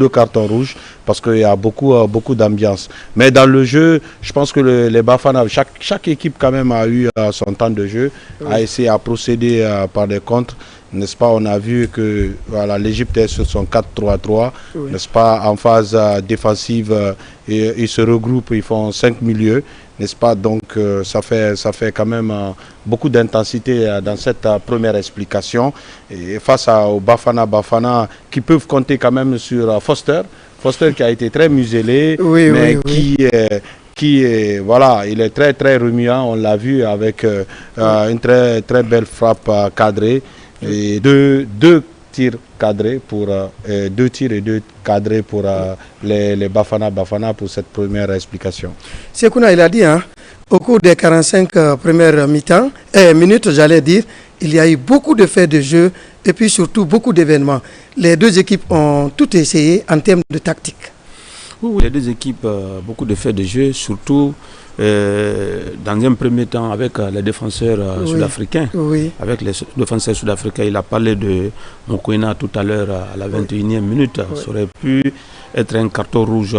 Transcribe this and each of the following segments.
de cartons rouges parce qu'il y a beaucoup d'ambiance. Mais dans le jeu, je pense que les Bafana, chaque équipe quand même a eu son temps de jeu, a essayé à procéder par des contres. N'est-ce pas, on a vu que voilà, l'Égypte est sur son 4-3-3, n'est-ce pas, en phase défensive, ils se regroupent, ils font 5 milieux, n'est-ce pas, donc ça fait quand même beaucoup d'intensité dans cette première explication. Et face aux Bafana qui peuvent compter quand même sur Foster qui a été très muselé, mais qui est, voilà, il est très remuant, on l'a vu avec une très belle frappe cadrée. Et deux tirs cadrés pour deux cadrés pour les Bafana pour cette première explication. Sekouna, il a dit, hein, au cours des 45 premières minutes, j'allais dire, il y a eu beaucoup de faits de jeu et puis surtout beaucoup d'événements. Les deux équipes ont tout essayé en termes de tactique. Oui, les deux équipes, beaucoup de faits de jeu, surtout dans un premier temps avec les défenseurs sud-africains. Avec les défenseurs sud-africains, il a parlé de Mokoena tout à l'heure à la 21e minute. Ça aurait pu être un carton rouge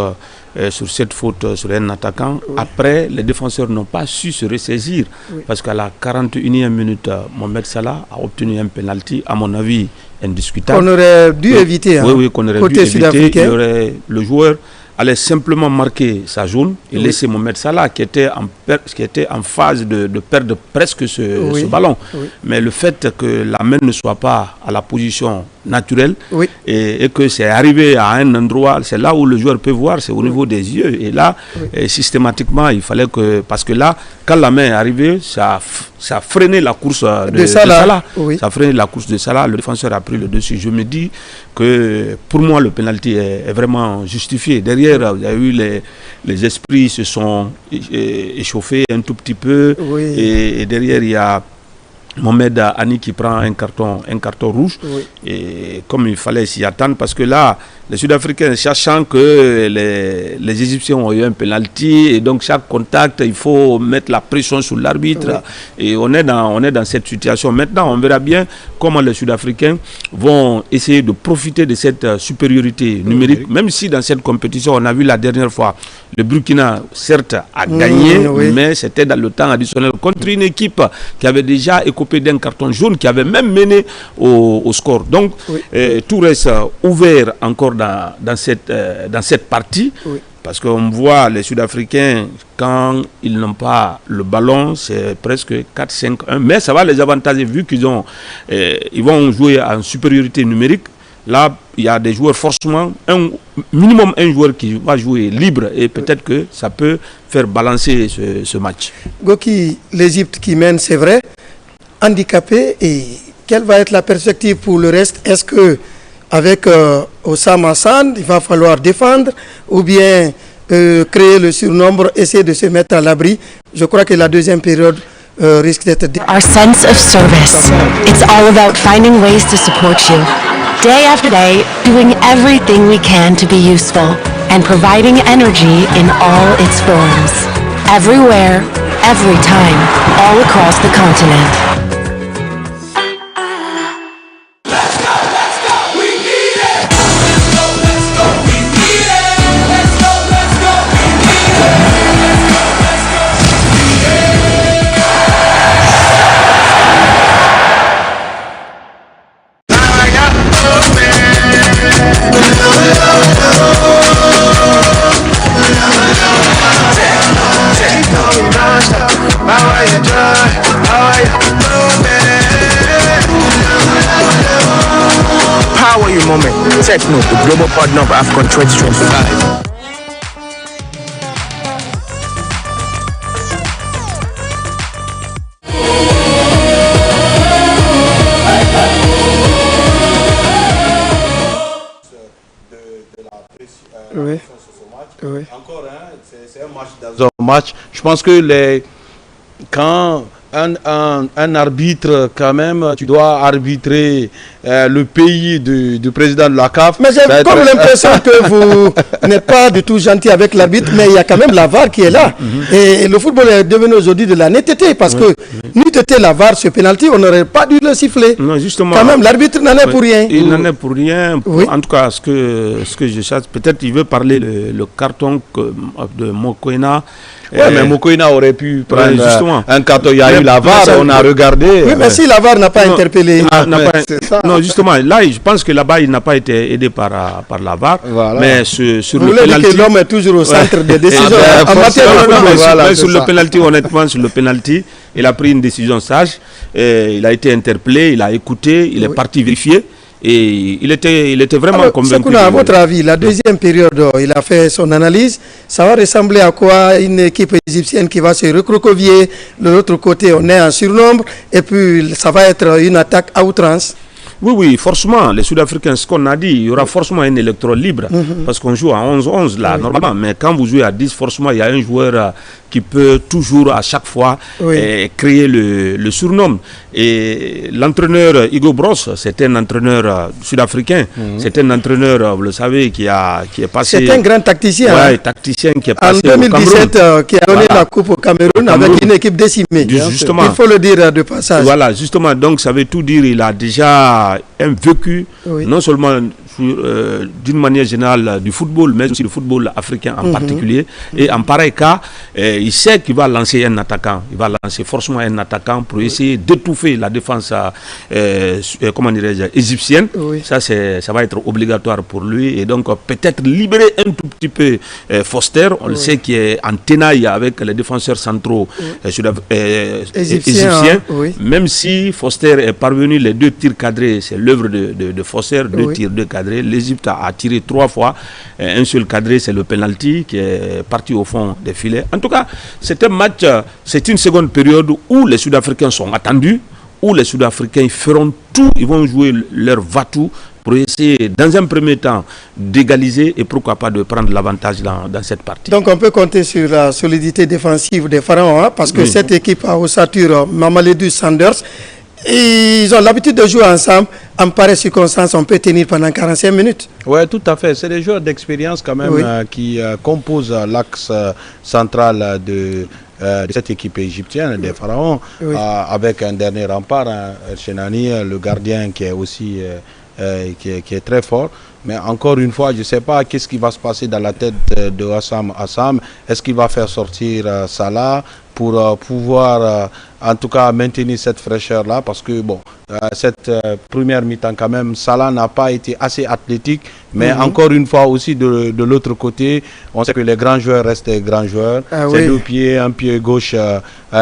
sur cette faute sur un attaquant. Après, les défenseurs n'ont pas su se ressaisir parce qu'à la 41e minute, Mohamed Salah a obtenu un penalty, à mon avis, indiscutable. Qu'on aurait dû éviter. Oui, qu'on aurait dû éviter. Le joueur allait simplement marquer sa jaune et laisser Mohamed Salah qui était en phase de perdre presque ce ballon. Mais le fait que la main ne soit pas à la position naturelle et que c'est arrivé à un endroit, c'est là où le joueur peut voir, c'est au niveau des yeux. Et là, systématiquement, il fallait que... Parce que là, quand la main est arrivée, ça a freiné la course de Salah. Ça a freiné la course de Salah. Le défenseur a pris le dessus. Je me dis que pour moi, le penalty est vraiment justifié. Derrière, il y a eu les esprits se sont échauffés un tout petit peu. Et derrière, il y a Mohamed Hani qui prend un carton rouge. Et comme il fallait s'y attendre, parce que là, les Sud-Africains, sachant que les Égyptiens ont eu un penalty, et donc chaque contact, il faut mettre la pression sur l'arbitre. Et on est dans cette situation. Maintenant, on verra bien comment les Sud-Africains vont essayer de profiter de cette supériorité numérique, même si dans cette compétition, on a vu la dernière fois, le Burkina, certes, a gagné, mais c'était dans le temps additionnel contre une équipe qui avait déjà écopé d'un carton jaune, qui avait même mené au score. Donc, tout reste ouvert encore dans cette partie, parce qu'on voit les Sud-Africains, quand ils n'ont pas le ballon, c'est presque 4-5-1, mais ça va les avantager vu qu'ils ils vont jouer en supériorité numérique. Là, il y a des joueurs, forcément, minimum un joueur qui va jouer libre, et peut-être que ça peut faire balancer ce match. Goki, l'Égypte qui mène, c'est vrai, handicapé, et quelle va être la perspective pour le reste? Est-ce que avec Osama Hassan, il va falloir défendre ou bien créer le surnombre, essayer de se mettre à l'abri? Je crois que la deuxième période risque d'être... Our sense of service. It's all about finding ways to support you. Day after day, doing everything we can to be useful and providing energy in all its forms. Everywhere, every time, all across the continent. Power your moment. Techno, the global partner of AFCON 2025. Encore, c'est un match dans un match. Je pense que quand un arbitre, quand même, tu dois arbitrer le pays du président de la CAF. Mais j'ai comme l'impression que vous n'êtes pas du tout gentil avec l'arbitre, mais il y a quand même la VAR qui est là. Et le football est devenu aujourd'hui de la netteté, parce que n'eût été la VAR, ce pénalty, on n'aurait pas dû le siffler. Non, justement. Quand même, l'arbitre n'en est pour rien. Il n'en est pour rien. En tout cas, ce que je cherche, peut-être il veut parler le carton de Mokoena. Oui, mais Mokoena aurait pu prendre un carton. Il y a eu la VAR, on a regardé. Oui, mais si la VAR n'a pas interpellé. Non, justement, là, je pense que là-bas, il n'a pas été aidé par la VAR. Voilà. Mais sur vous le penalty, que l'homme est toujours au centre des décisions. En matière de football, sur le penalty, honnêtement, sur le penalty, il a pris une décision sage. Il a été interpellé, il a écouté, il est parti vérifier. Et il était vraiment convaincu. À votre avis, la deuxième période, il a fait son analyse. Ça va ressembler à quoi? Une équipe égyptienne qui va se recroqueviller. De l'autre côté, on est en surnombre. Et puis, ça va être une attaque à outrance. Oui, forcément, les Sud-Africains, ce qu'on a dit, il y aura forcément un électron libre, parce qu'on joue à 11-11 là, normalement, mais quand vous jouez à 10, forcément, il y a un joueur qui peut toujours, à chaque fois, créer le surnom. Et l'entraîneur Hugo Bross, c'est un entraîneur sud-africain, c'est un entraîneur, vous le savez, qui est passé... C'est un grand tacticien. Ouais, tacticien qui est passé en 2017, qui a donné la coupe au Cameroun avec une équipe décimée. Justement. Il faut le dire de passage. Voilà, justement, donc ça veut tout dire, il a déjà un vécu, non seulement d'une manière générale du football, mais aussi du football africain en particulier. Et en pareil cas, il sait qu'il va lancer un attaquant. Il va lancer forcément un attaquant pour essayer d'étouffer la défense égyptienne. Ça va être obligatoire pour lui. Et donc peut-être libérer un tout petit peu Foster. On le sait qu'il est en tenaille avec les défenseurs centraux égyptiens. Même si Foster est parvenu, les 2 tirs cadrés, c'est l'œuvre de Foster, 2 tirs, 2 cadrés. L'Égypte a tiré 3 fois. Un seul cadré, c'est le penalty qui est parti au fond des filets. En tout cas, c'est un match, c'est une seconde période où les Sud-Africains sont attendus, où les Sud-Africains feront tout, ils vont jouer leur va-tout pour essayer, dans un premier temps, d'égaliser et pourquoi pas de prendre l'avantage dans cette partie. Donc on peut compter sur la solidité défensive des Pharaons, parce que cette équipe a ossature Mamadou Sanders. Ils ont l'habitude de jouer ensemble. En pareille circonstance, on peut tenir pendant 45 minutes. Oui, tout à fait. C'est des joueurs d'expérience quand même qui composent l'axe central de cette équipe égyptienne, des Pharaons, avec un dernier rempart, Chenani, le gardien qui est aussi qui est très fort. Mais encore une fois, je ne sais pas qu'est-ce qui va se passer dans la tête de Assam. Est-ce qu'il va faire sortir Salah pour pouvoir en tout cas maintenir cette fraîcheur-là, parce que bon, cette première mi-temps quand même, Salah n'a pas été assez athlétique, mais encore une fois aussi de l'autre côté, on sait que les grands joueurs restent des grands joueurs. C'est 2 pieds, un pied gauche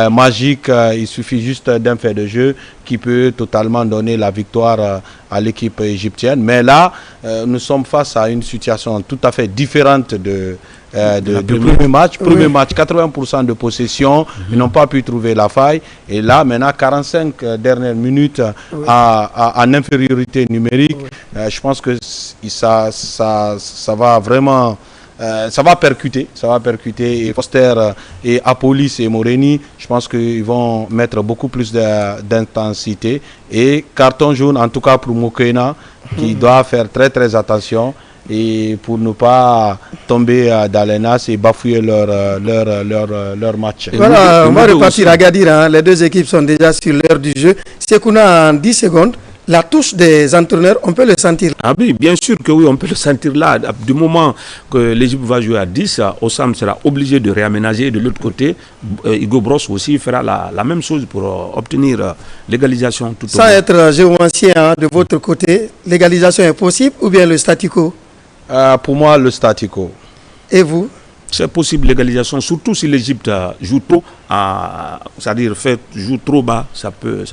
magique, il suffit juste d'un fait de jeu qui peut totalement donner la victoire à l'équipe égyptienne. Mais là, nous sommes face à une situation tout à fait différente du premier match. Premier match, 80% de possession, ils n'ont pas pu trouver la faille. Et là, maintenant, 45 dernières minutes en infériorité numérique, je pense que ça va vraiment... ça va percuter, et Foster et Apolis et Moreni, je pense qu'ils vont mettre beaucoup plus d'intensité. Et carton jaune, en tout cas pour Mokoena, qui doit faire très très attention et pour ne pas tomber dans les nasses et bafouer leur match. Voilà, on va repartir à Gadir, les 2 équipes sont déjà sur l'heure du jeu. Sekouna, en 10 secondes, la touche des entraîneurs, on peut le sentir. Ah oui, bien sûr que oui, on peut le sentir là. Du moment que l'Égypte va jouer à 10, Osam sera obligé de réaménager. De l'autre côté, Hugo Bross aussi fera la même chose pour obtenir l'égalisation. Sans être géomancien de votre côté, l'égalisation est possible ou bien le statu quo? Pour moi, le statu quo. Et vous? C'est possible l'égalisation, surtout si l'Égypte joue trop, c'est-à-dire joue trop bas, ça peut